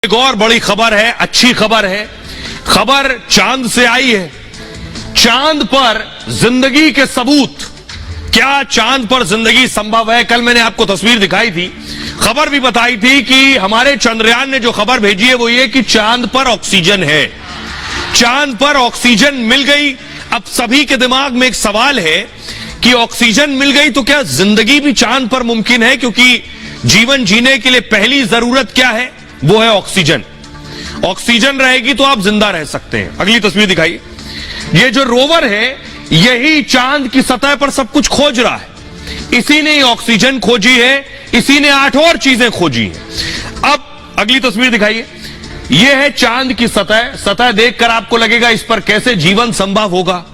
एक और बड़ी खबर है, अच्छी खबर है। खबर चांद से आई है। चांद पर जिंदगी के सबूत। क्या चांद पर जिंदगी संभव है? कल मैंने आपको तस्वीर दिखाई थी, खबर भी बताई थी कि हमारे चंद्रयान ने जो खबर भेजी है वो ये कि चांद पर ऑक्सीजन है। चांद पर ऑक्सीजन मिल गई। अब सभी के दिमाग में एक सवाल है कि ऑक्सीजन मिल गई तो क्या जिंदगी भी चांद पर मुमकिन है? क्योंकि जीवन जीने के लिए पहली जरूरत क्या है? वो है ऑक्सीजन। ऑक्सीजन रहेगी तो आप जिंदा रह सकते हैं। अगली तस्वीर दिखाइए। ये जो रोवर है यही चांद की सतह पर सब कुछ खोज रहा है। इसी ने ऑक्सीजन खोजी है, इसी ने 8 और चीजें खोजी हैं। अब अगली तस्वीर दिखाइए। यह है चांद की सतह। सतह देखकर आपको लगेगा इस पर कैसे जीवन संभव होगा,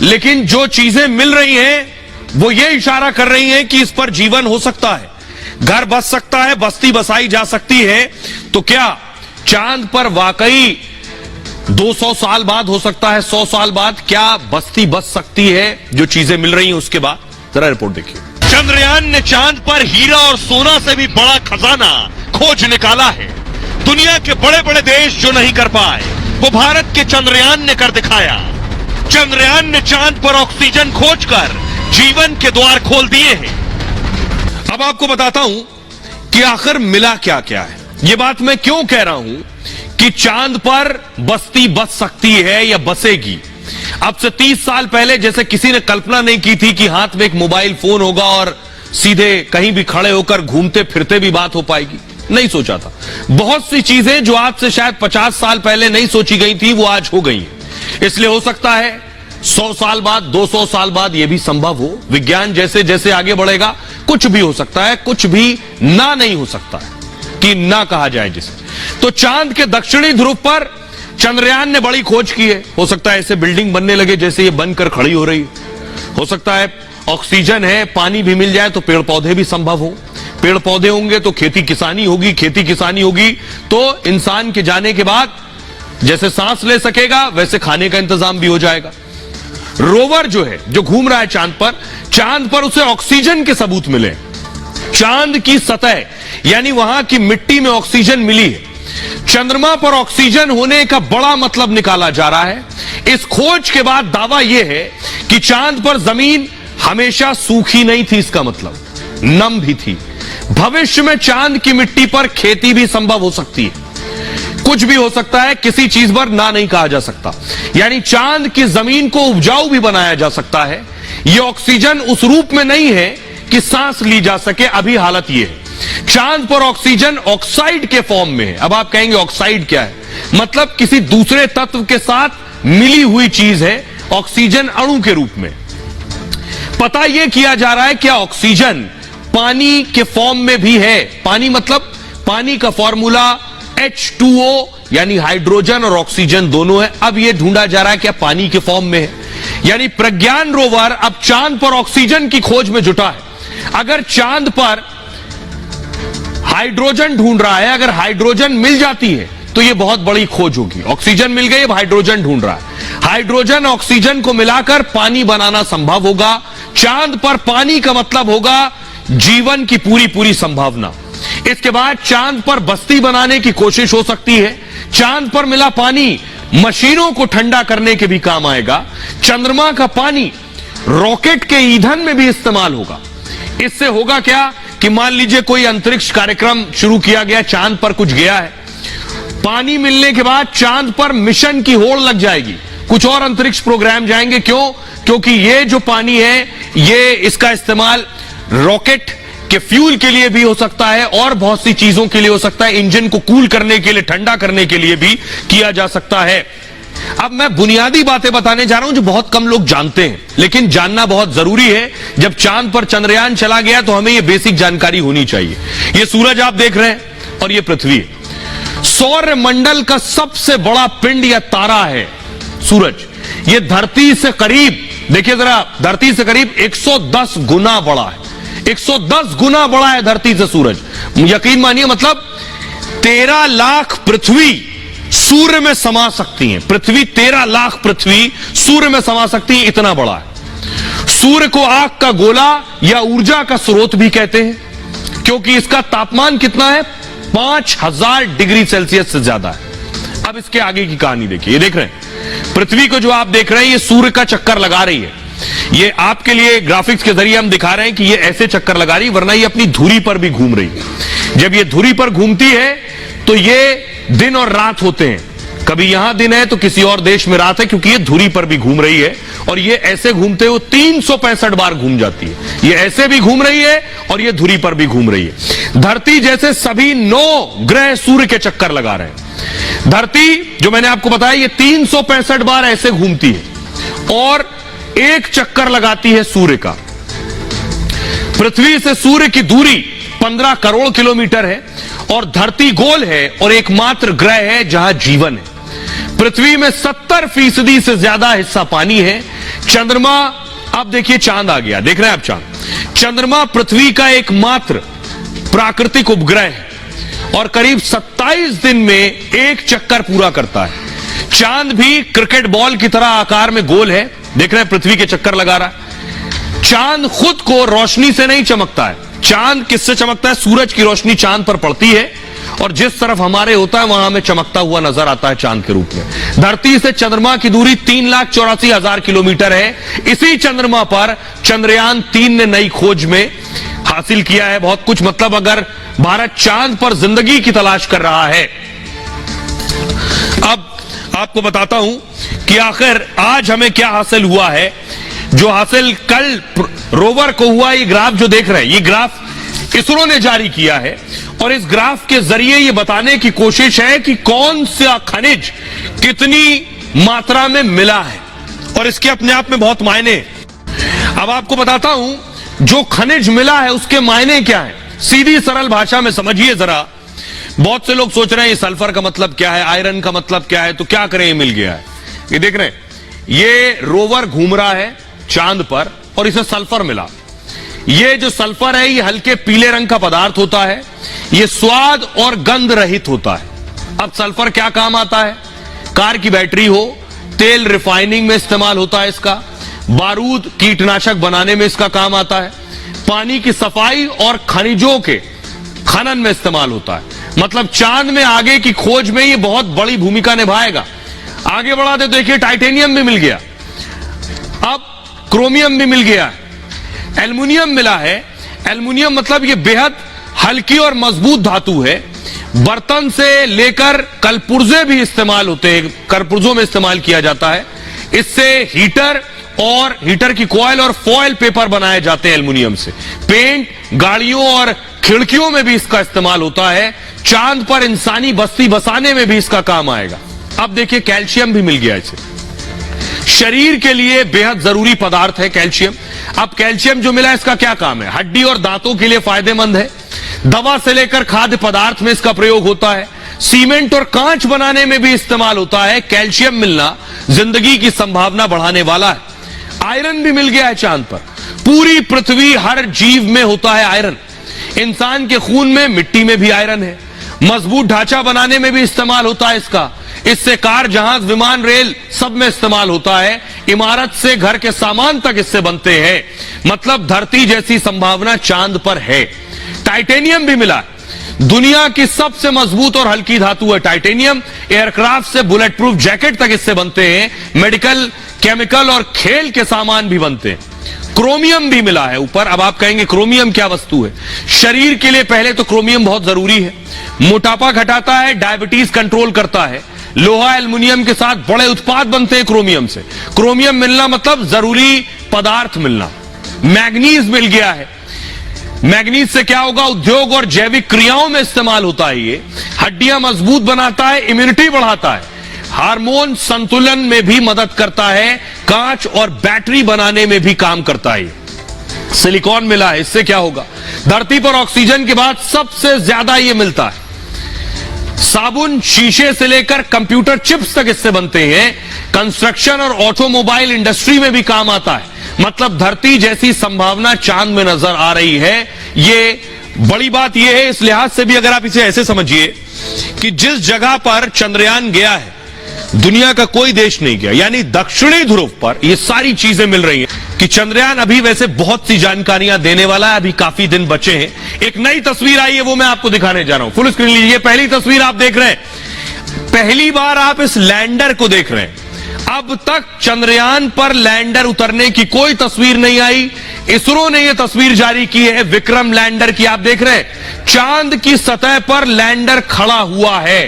लेकिन जो चीजें मिल रही हैं वो ये इशारा कर रही हैं कि इस पर जीवन हो सकता है, घर बस सकता है, बस्ती बसाई जा सकती है। तो क्या चांद पर वाकई 200 साल बाद हो सकता है, 100 साल बाद क्या बस्ती बस सकती है? जो चीजें मिल रही हैं उसके बाद जरा रिपोर्ट देखिए। चंद्रयान ने चांद पर हीरा और सोना से भी बड़ा खजाना खोज निकाला है। दुनिया के बड़े बड़े देश जो नहीं कर पाए वो भारत के चंद्रयान ने कर दिखाया। चंद्रयान ने चांद पर ऑक्सीजन खोजकर जीवन के द्वार खोल दिए हैं। अब आपको बताता हूं कि आखिर मिला क्या क्या है। यह बात मैं क्यों कह रहा हूं कि चांद पर बस्ती बस सकती है या बसेगी। अब से 30 साल पहले जैसे किसी ने कल्पना नहीं की थी कि हाथ में एक मोबाइल फोन होगा और सीधे कहीं भी खड़े होकर घूमते फिरते भी बात हो पाएगी, नहीं सोचा था। बहुत सी चीजें जो आज से शायद 50 साल पहले नहीं सोची गई थी वो आज हो गई हैं। इसलिए हो सकता है 100 साल बाद, 200 साल बाद यह भी संभव हो। विज्ञान जैसे जैसे आगे बढ़ेगा कुछ भी हो सकता है, कुछ भी ना नहीं हो सकता है कि ना कहा जाए जिसे। तो चांद के दक्षिणी ध्रुव पर चंद्रयान ने बड़ी खोज की है। हो सकता है ऐसे बिल्डिंग बनने लगे जैसे ये बनकर खड़ी हो रही है। हो सकता है ऑक्सीजन है, पानी भी मिल जाए तो पेड़ पौधे भी संभव हो। पेड़ पौधे होंगे तो खेती किसानी होगी, खेती किसानी होगी तो इंसान के जाने के बाद जैसे सांस ले सकेगा वैसे खाने का इंतजाम भी हो जाएगा। रोवर जो है, जो घूम रहा है चांद पर उसे ऑक्सीजन के सबूत मिले। चांद की सतह यानी वहां की मिट्टी में ऑक्सीजन मिली है। चंद्रमा पर ऑक्सीजन होने का बड़ा मतलब निकाला जा रहा है। इस खोज के बाद दावा यह है कि चांद पर जमीन हमेशा सूखी नहीं थी, इसका मतलब नम भी थी। भविष्य में चांद की मिट्टी पर खेती भी संभव हो सकती है। कुछ भी हो सकता है, किसी चीज पर ना नहीं कहा जा सकता। यानी चांद की जमीन को उपजाऊ भी बनाया जा सकता है। यह ऑक्सीजन उस रूप में नहीं है कि सांस ली जा सके, अभी हालत यह है। चांद पर ऑक्सीजन ऑक्साइड के फॉर्म में है। अब आप कहेंगे ऑक्साइड क्या है? मतलब किसी दूसरे तत्व के साथ मिली हुई चीज है, ऑक्सीजन अणु के रूप में। पता यह किया जा रहा है क्या ऑक्सीजन पानी के फॉर्म में भी है। पानी मतलब पानी का फॉर्मूला H2O यानी हाइड्रोजन और ऑक्सीजन दोनों है। अब यह ढूंढा जा रहा है क्या पानी के फॉर्म में है। यानी प्रज्ञान रोवर अब चांद पर ऑक्सीजन की खोज में जुटा है। अगर चांद पर हाइड्रोजन ढूंढ रहा है, अगर हाइड्रोजन मिल जाती है तो यह बहुत बड़ी खोज होगी। ऑक्सीजन मिल गई, अब हाइड्रोजन ढूंढ रहा है। हाइड्रोजन ऑक्सीजन को मिलाकर पानी बनाना संभव होगा। चांद पर पानी का मतलब होगा जीवन की पूरी पूरी संभावना। इसके बाद चांद पर बस्ती बनाने की कोशिश हो सकती है। चांद पर मिला पानी मशीनों को ठंडा करने के भी काम आएगा। चंद्रमा का पानी रॉकेट के ईंधन में भी इस्तेमाल होगा। इससे होगा क्या कि मान लीजिए कोई अंतरिक्ष कार्यक्रम शुरू किया गया, चांद पर कुछ गया है, पानी मिलने के बाद चांद पर मिशन की होड़ लग जाएगी, कुछ और अंतरिक्ष प्रोग्राम जाएंगे। क्यों? क्योंकि ये जो पानी है ये इसका इस्तेमाल रॉकेट के फ्यूल के लिए भी हो सकता है और बहुत सी चीजों के लिए हो सकता है। इंजन को कूल करने के लिए, ठंडा करने के लिए भी किया जा सकता है। अब मैं बुनियादी बातें बताने जा रहा हूं जो बहुत कम लोग जानते हैं, लेकिन जानना बहुत जरूरी है। जब चांद पर चंद्रयान चला गया तो हमें यह बेसिक जानकारी होनी चाहिए। यह सूरज आप देख रहे हैं और यह पृथ्वी है। सौर मंडल का सबसे बड़ा पिंड या तारा है सूरज। यह धरती से करीब, देखिए जरा, धरती से करीब 110 गुना बड़ा है। 110 गुना बड़ा है धरती से सूरज। यकीन मानिए, मतलब 13 लाख पृथ्वी सूर्य में समा सकती है। पृथ्वी 13 लाख पृथ्वी सूर्य में समा सकती है, इतना बड़ा है। सूर्य को आग का गोला या ऊर्जा का स्रोत भी कहते हैं, क्योंकि इसका तापमान कितना है? 5000 डिग्री सेल्सियस से ज्यादा है। अब इसके आगे की कहानी देखिए। ये देख रहे हैं पृथ्वी को, जो आप देख रहे हैं ये सूर्य का चक्कर लगा रही है। ये आपके लिए ग्राफिक्स के जरिए हम दिखा रहे हैं कि ये ऐसे चक्कर लगा रही है, वरना ये अपनी धुरी पर भी घूम रही है। जब ये धुरी पर घूमती है तो ये दिन और रात होते हैं। कभी यहां दिन है तो किसी और देश में रात है, क्योंकि ये धुरी पर भी घूम रही है। और ये ऐसे घूमते हुए 365 बार घूम जाती है। ये ऐसे भी घूम रही है और ये धुरी पर भी घूम रही है। धरती जैसे सभी 9 ग्रह सूर्य के चक्कर लगा रहे हैं। धरती, जो मैंने आपको बताया, ये 365 बार ऐसे घूमती है और एक चक्कर लगाती है सूर्य का। पृथ्वी से सूर्य की दूरी 15 करोड़ किलोमीटर है और धरती गोल है और एकमात्र ग्रह है जहां जीवन है। पृथ्वी में 70% से ज्यादा हिस्सा पानी है। चंद्रमा, अब देखिए चांद आ गया, देख रहे हैं आप चांद। चंद्रमा पृथ्वी का एकमात्र प्राकृतिक उपग्रह है और करीब 27 दिन में एक चक्कर पूरा करता है। चांद भी क्रिकेट बॉल की तरह आकार में गोल है, देख रहे हैं पृथ्वी के चक्कर लगा रहा है। चांद खुद को रोशनी से नहीं चमकता है। चांद किससे चमकता है? सूरज की रोशनी चांद पर पड़ती है और जिस तरफ हमारे होता है वहां हमें चमकता हुआ नजर आता है चांद के रूप में। धरती से चंद्रमा की दूरी 3,84,000 किलोमीटर है। इसी चंद्रमा पर चंद्रयान 3 ने नई खोज में हासिल किया है बहुत कुछ। मतलब अगर भारत चांद पर जिंदगी की तलाश कर रहा है। अब आपको बताता हूं कि आखिर आज हमें क्या हासिल हुआ है। जो हासिल कल रोवर को हुआ, ये ग्राफ जो देख रहे हैं, ये ग्राफ इसरो ने जारी किया है और इस ग्राफ के जरिए ये बताने की कोशिश है कि कौन सा खनिज कितनी मात्रा में मिला है और इसके अपने आप में बहुत मायने हैं। अब आपको बताता हूं जो खनिज मिला है उसके मायने क्या है। सीधी सरल भाषा में समझिए जरा। बहुत से लोग सोच रहे हैं ये सल्फर का मतलब क्या है, आयरन का मतलब क्या है, तो क्या करें ये मिल गया है। ये देख रहे हैं, ये रोवर घूम रहा है चांद पर और इसे सल्फर मिला। ये जो सल्फर है ये हल्के पीले रंग का पदार्थ होता है। ये स्वाद और गंध रहित होता है। अब सल्फर क्या काम आता है? कार की बैटरी हो, तेल रिफाइनिंग में इस्तेमाल होता है इसका, बारूद कीटनाशक बनाने में इसका काम आता है, पानी की सफाई और खनिजों के खनन में इस्तेमाल होता है। मतलब चांद में आगे की खोज में ये बहुत बड़ी भूमिका निभाएगा। आगे बढ़ाते तो देखिए टाइटेनियम भी मिल गया, अब क्रोमियम भी मिल गया, एल्युमिनियम मिला है। एल्युमिनियम मतलब ये बेहद हल्की और मजबूत धातु है। बर्तन से लेकर कलपुर्जे भी इस्तेमाल होते हैं, कलपुर्जों में इस्तेमाल किया जाता है। इससे हीटर की कॉइल और फॉयल पेपर बनाए जाते हैं एल्युमिनियम से। पेंट, गाड़ियों और खिड़कियों में भी इसका इस्तेमाल होता है। चांद पर इंसानी बस्ती बसाने में भी इसका काम आएगा। अब देखिए कैल्शियम भी मिल गया इसे। शरीर के लिए बेहद जरूरी पदार्थ है कैल्शियम। अब कैल्शियम जो मिला इसका क्या काम है? हड्डी और दांतों के लिए फायदेमंद है। दवा से लेकर खाद्य पदार्थ में इसका प्रयोग होता है। सीमेंट और कांच बनाने में भी इस्तेमाल होता है। कैल्शियम मिलना जिंदगी की संभावना बढ़ाने वाला है। आयरन भी मिल गया है चांद पर। पूरी पृथ्वी हर जीव में होता है आयरन। इंसान के खून में, मिट्टी में भी आयरन है। मजबूत ढांचा बनाने में भी इस्तेमाल होता है इसका। इससे कार, जहाज, विमान, रेल सब में इस्तेमाल होता है। इमारत से घर के सामान तक इससे बनते हैं। मतलब धरती जैसी संभावना चांद पर है। टाइटेनियम भी मिला है। दुनिया की सबसे मजबूत और हल्की धातु है टाइटेनियम। एयरक्राफ्ट से बुलेट प्रूफ जैकेट तक इससे बनते हैं। मेडिकल, केमिकल और खेल के सामान भी बनते हैं। क्रोमियम भी मिला है ऊपर। अब आप कहेंगे क्रोमियम क्या वस्तु है? शरीर के लिए पहले तो क्रोमियम बहुत जरूरी है। मोटापा घटाता है, डायबिटीज कंट्रोल करता है। लोहा, एल्युमिनियम के साथ बड़े उत्पाद बनते हैं क्रोमियम से। क्रोमियम मिलना मतलब जरूरी पदार्थ मिलना। मैग्नीज मिल गया है। मैग्नीज से क्या होगा? उद्योग और जैविक क्रियाओं में इस्तेमाल होता है। ये हड्डियां मजबूत बनाता है, इम्यूनिटी बढ़ाता है, हार्मोन संतुलन में भी मदद करता है, कांच और बैटरी बनाने में भी काम करता है। सिलिकॉन मिला है। इससे क्या होगा? धरती पर ऑक्सीजन के बाद सबसे ज्यादा ये मिलता है। साबुन, शीशे से लेकर कंप्यूटर चिप्स तक इससे बनते हैं। कंस्ट्रक्शन और ऑटोमोबाइल इंडस्ट्री में भी काम आता है। मतलब धरती जैसी संभावना चांद में नजर आ रही है। ये बड़ी बात यह है, इस लिहाज से भी अगर आप इसे ऐसे समझिए कि जिस जगह पर चंद्रयान गया है दुनिया का कोई देश नहीं गया, यानी दक्षिणी ध्रुव पर ये सारी चीजें मिल रही हैं कि कि चंद्रयान अभी वैसे बहुत सी जानकारियां देने वाला है, अभी काफी दिन बचे हैं। एक नई तस्वीर आई है, वो मैं आपको दिखाने जा रहा हूं। फुल स्क्रीन लीजिए। पहली तस्वीर आप देख रहे हैं, पहली बार आप इस लैंडर को देख रहे हैं। अब तक चंद्रयान पर लैंडर उतरने की कोई तस्वीर नहीं आई। इसरो ने यह तस्वीर जारी की है विक्रम लैंडर की। आप देख रहे हैं चांद की सतह पर लैंडर खड़ा हुआ है।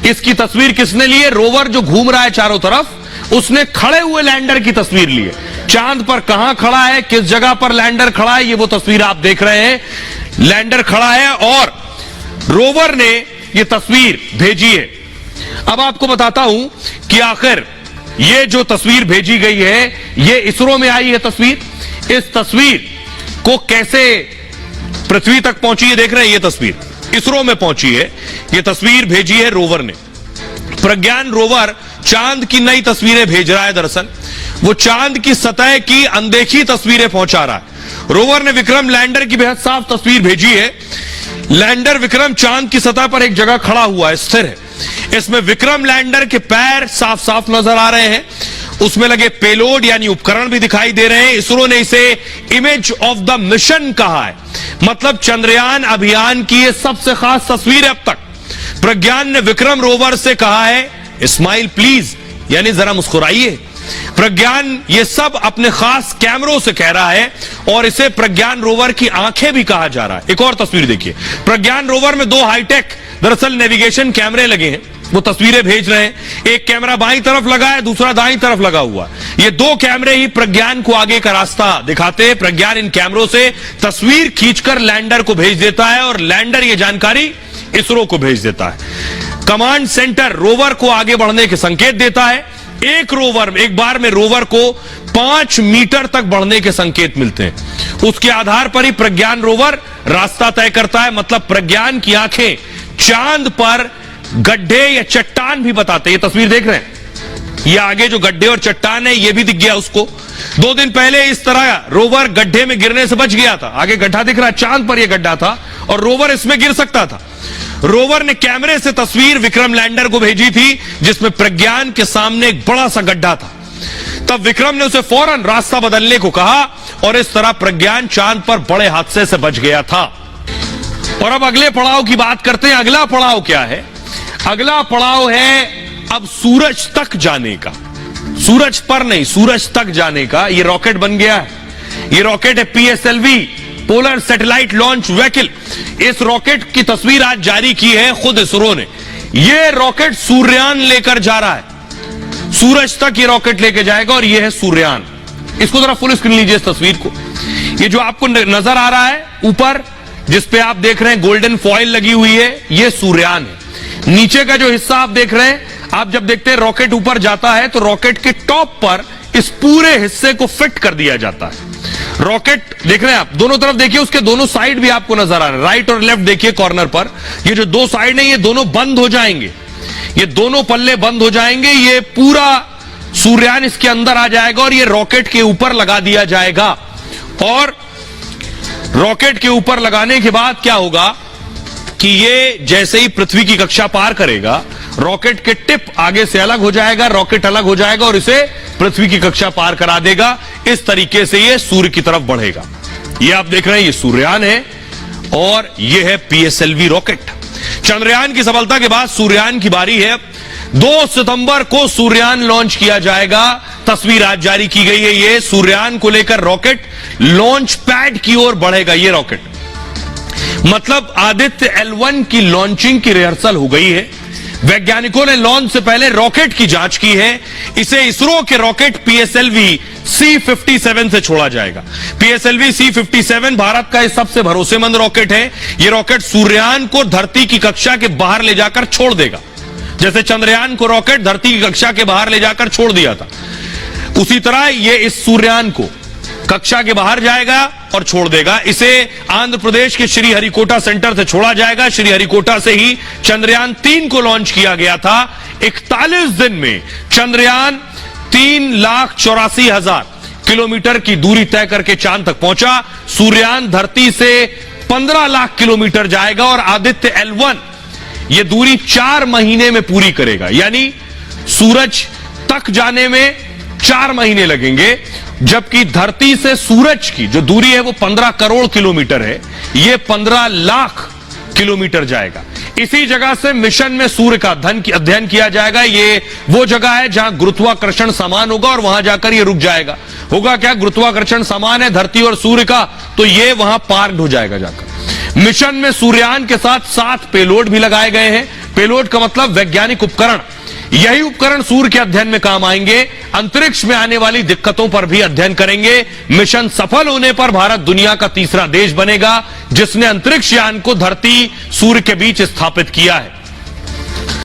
इसकी तस्वीर किसने ली है? रोवर जो घूम रहा है चारों तरफ, उसने खड़े हुए लैंडर की तस्वीर ली है। चांद पर कहां खड़ा है, किस जगह पर लैंडर खड़ा है, ये वो तस्वीर आप देख रहे हैं। लैंडर खड़ा है और रोवर ने यह तस्वीर भेजी है। अब आपको बताता हूं कि आखिर ये जो तस्वीर भेजी गई है, ये इसरो में आई है तस्वीर। इस तस्वीर को कैसे पृथ्वी तक पहुंची है, देख रहे हैं। ये तस्वीर इसरो में पहुंची है। ये तस्वीर भेजी है रोवर ने। प्रज्ञान रोवर चांद की नई तस्वीरें भेज रहा है। दरअसल वो चांद की सतह की अनदेखी तस्वीरें पहुंचा रहा है। रोवर ने विक्रम लैंडर की बेहद साफ तस्वीर भेजी है। लैंडर विक्रम चांद की सतह पर एक जगह खड़ा हुआ है, स्थिर है। इसमें विक्रम लैंडर के पैर साफ साफ नजर आ रहे हैं। उसमें लगे पेलोड यानी उपकरण भी दिखाई दे रहे हैं। इसरो ने इसे इमेज ऑफ द मिशन कहा है, मतलब चंद्रयान अभियान की यह सबसे खास तस्वीर है अब तक। प्रज्ञान ने विक्रम रोवर से कहा है स्माइल प्लीज, यानी जरा मुस्कुराइए। प्रज्ञान ये सब अपने खास कैमरों से कह रहा है और इसे प्रज्ञान रोवर की आंखें भी कहा जा रहा है। एक और तस्वीर देखिए। प्रज्ञान रोवर में दो हाईटेक दरअसल नेविगेशन कैमरे लगे हैं, वो तस्वीरें भेज रहे हैं। एक कैमरा बाईं तरफ लगा है, दूसरा दाईं तरफ लगा हुआ। ये दो कैमरे ही प्रज्ञान को आगे का रास्ता दिखाते हैं। प्रज्ञान इन कैमरों से तस्वीर खींचकर लैंडर को भेज देता है और लैंडर ये जानकारी इसरो को भेज देता है। कमांड सेंटर रोवर को आगे बढ़ने के संकेत देता है। एक बार में रोवर को 5 मीटर तक बढ़ने के संकेत मिलते हैं। उसके आधार पर ही प्रज्ञान रोवर रास्ता तय करता है। मतलब प्रज्ञान की आंखें चांद पर गड्ढे या चट्टान भी बताते हैं। ये तस्वीर देख रहे हैं, ये आगे जो गड्ढे और चट्टान है ये भी दिख गया उसको। 2 दिन पहले इस तरह रोवर गड्ढे में गिरने से बच गया था। आगे गड्ढा दिख रहा है, चांद पर यह गड्ढा था और रोवर इसमें गिर सकता था। रोवर ने कैमरे से तस्वीर विक्रम लैंडर को भेजी थी जिसमें प्रज्ञान के सामने एक बड़ा सा गड्ढा था। तब विक्रम ने उसे फौरन रास्ता बदलने को कहा और इस तरह प्रज्ञान चांद पर बड़े हादसे से बच गया था। और अब अगले पड़ाव की बात करते हैं। अगला पड़ाव क्या है? अगला पड़ाव है अब सूरज तक जाने का। सूरज पर नहीं, सूरज तक जाने का। यह रॉकेट बन गया है। यह रॉकेट है PSLV, polar satellite launch vehicle. इस रॉकेट की तस्वीर आज जारी की है खुद इसरो ने। यह रॉकेट सूर्यान लेकर जा रहा है, सूरज तक यह रॉकेट लेकर जाएगा और यह है सूर्यान। इसको जरा फुल स्क्रीन लीजिए इस तस्वीर को। यह जो आपको नजर आ रहा है ऊपर, जिसपे आप देख रहे हैं गोल्डन फॉइल लगी हुई है, यह सूर्यान है। नीचे का जो हिस्सा आप देख रहे हैं, आप जब देखते हैं रॉकेट ऊपर जाता है तो रॉकेट के टॉप पर इस पूरे हिस्से को फिट कर दिया जाता है। रॉकेट देख रहे हैं आप, दोनों तरफ देखिए, उसके दोनों साइड भी आपको नजर आ रहे हैं। राइट और लेफ्ट देखिए कॉर्नर पर, ये जो 2 साइड है ये दोनों बंद हो जाएंगे। ये दोनों पल्ले बंद हो जाएंगे। ये पूरा सूर्यान इसके अंदर आ जाएगा और ये रॉकेट के ऊपर लगा दिया जाएगा। और रॉकेट के ऊपर लगाने के बाद क्या होगा कि ये जैसे ही पृथ्वी की कक्षा पार करेगा, रॉकेट के टिप आगे से अलग हो जाएगा, रॉकेट अलग हो जाएगा और इसे पृथ्वी की कक्षा पार करा देगा। इस तरीके से ये सूर्य की तरफ बढ़ेगा। ये आप देख रहे हैं, ये सूर्यान है और ये है PSLV रॉकेट। चंद्रयान की सफलता के बाद सूर्यान की बारी है। 2 सितंबर को सूर्यान लॉन्च किया जाएगा। तस्वीर आज जारी की गई है। ये सूर्यान को लेकर रॉकेट लॉन्च पैड की ओर बढ़ेगा। ये रॉकेट मतलब आदित्य L1 की लॉन्चिंग की रिहर्सल हो गई है। वैज्ञानिकों ने लॉन्च से पहले रॉकेट की जांच की है। इसे इसरो के रॉकेट PSLV C-57 से छोड़ा जाएगा। PSLV C-57 भारत का सबसे भरोसेमंद रॉकेट है। यह रॉकेट सूर्यान को धरती की कक्षा के बाहर ले जाकर छोड़ देगा। जैसे चंद्रयान को रॉकेट धरती की कक्षा के बाहर ले जाकर छोड़ दिया था, उसी तरह यह इस सूर्यान को कक्षा के बाहर जाएगा और छोड़ देगा। इसे आंध्र प्रदेश के श्रीहरिकोटा सेंटर से छोड़ा जाएगा। श्रीहरिकोटा से ही चंद्रयान 3 को लॉन्च किया गया था। 41 दिन में चंद्रयान 3,84,000 किलोमीटर की दूरी तय करके चांद तक पहुंचा। सूर्यान धरती से 15 लाख किलोमीटर जाएगा और आदित्य L1 यह दूरी 4 महीने में पूरी करेगा। यानी सूरज तक जाने में 4 महीने लगेंगे जबकि धरती से सूरज की जो दूरी है वो 15 करोड़ किलोमीटर है, ये 15 लाख किलोमीटर जाएगा। इसी जगह से मिशन में सूर्य का अध्ययन किया जाएगा। ये वो जगह है जहां गुरुत्वाकर्षण समान होगा और वहां जाकर ये रुक जाएगा। होगा क्या, गुरुत्वाकर्षण समान है धरती और सूर्य का, तो ये वहां पार्क्ड हो जाएगा जाकर। मिशन में सूर्ययान के साथ 7 पेलोड भी लगाए गए हैं। पेलोड का मतलब वैज्ञानिक उपकरण। यही उपकरण सूर्य के अध्ययन में काम आएंगे। अंतरिक्ष में आने वाली दिक्कतों पर भी अध्ययन करेंगे। मिशन सफल होने पर भारत दुनिया का तीसरा देश बनेगा जिसने अंतरिक्ष यान को धरती सूर्य के बीच स्थापित किया है।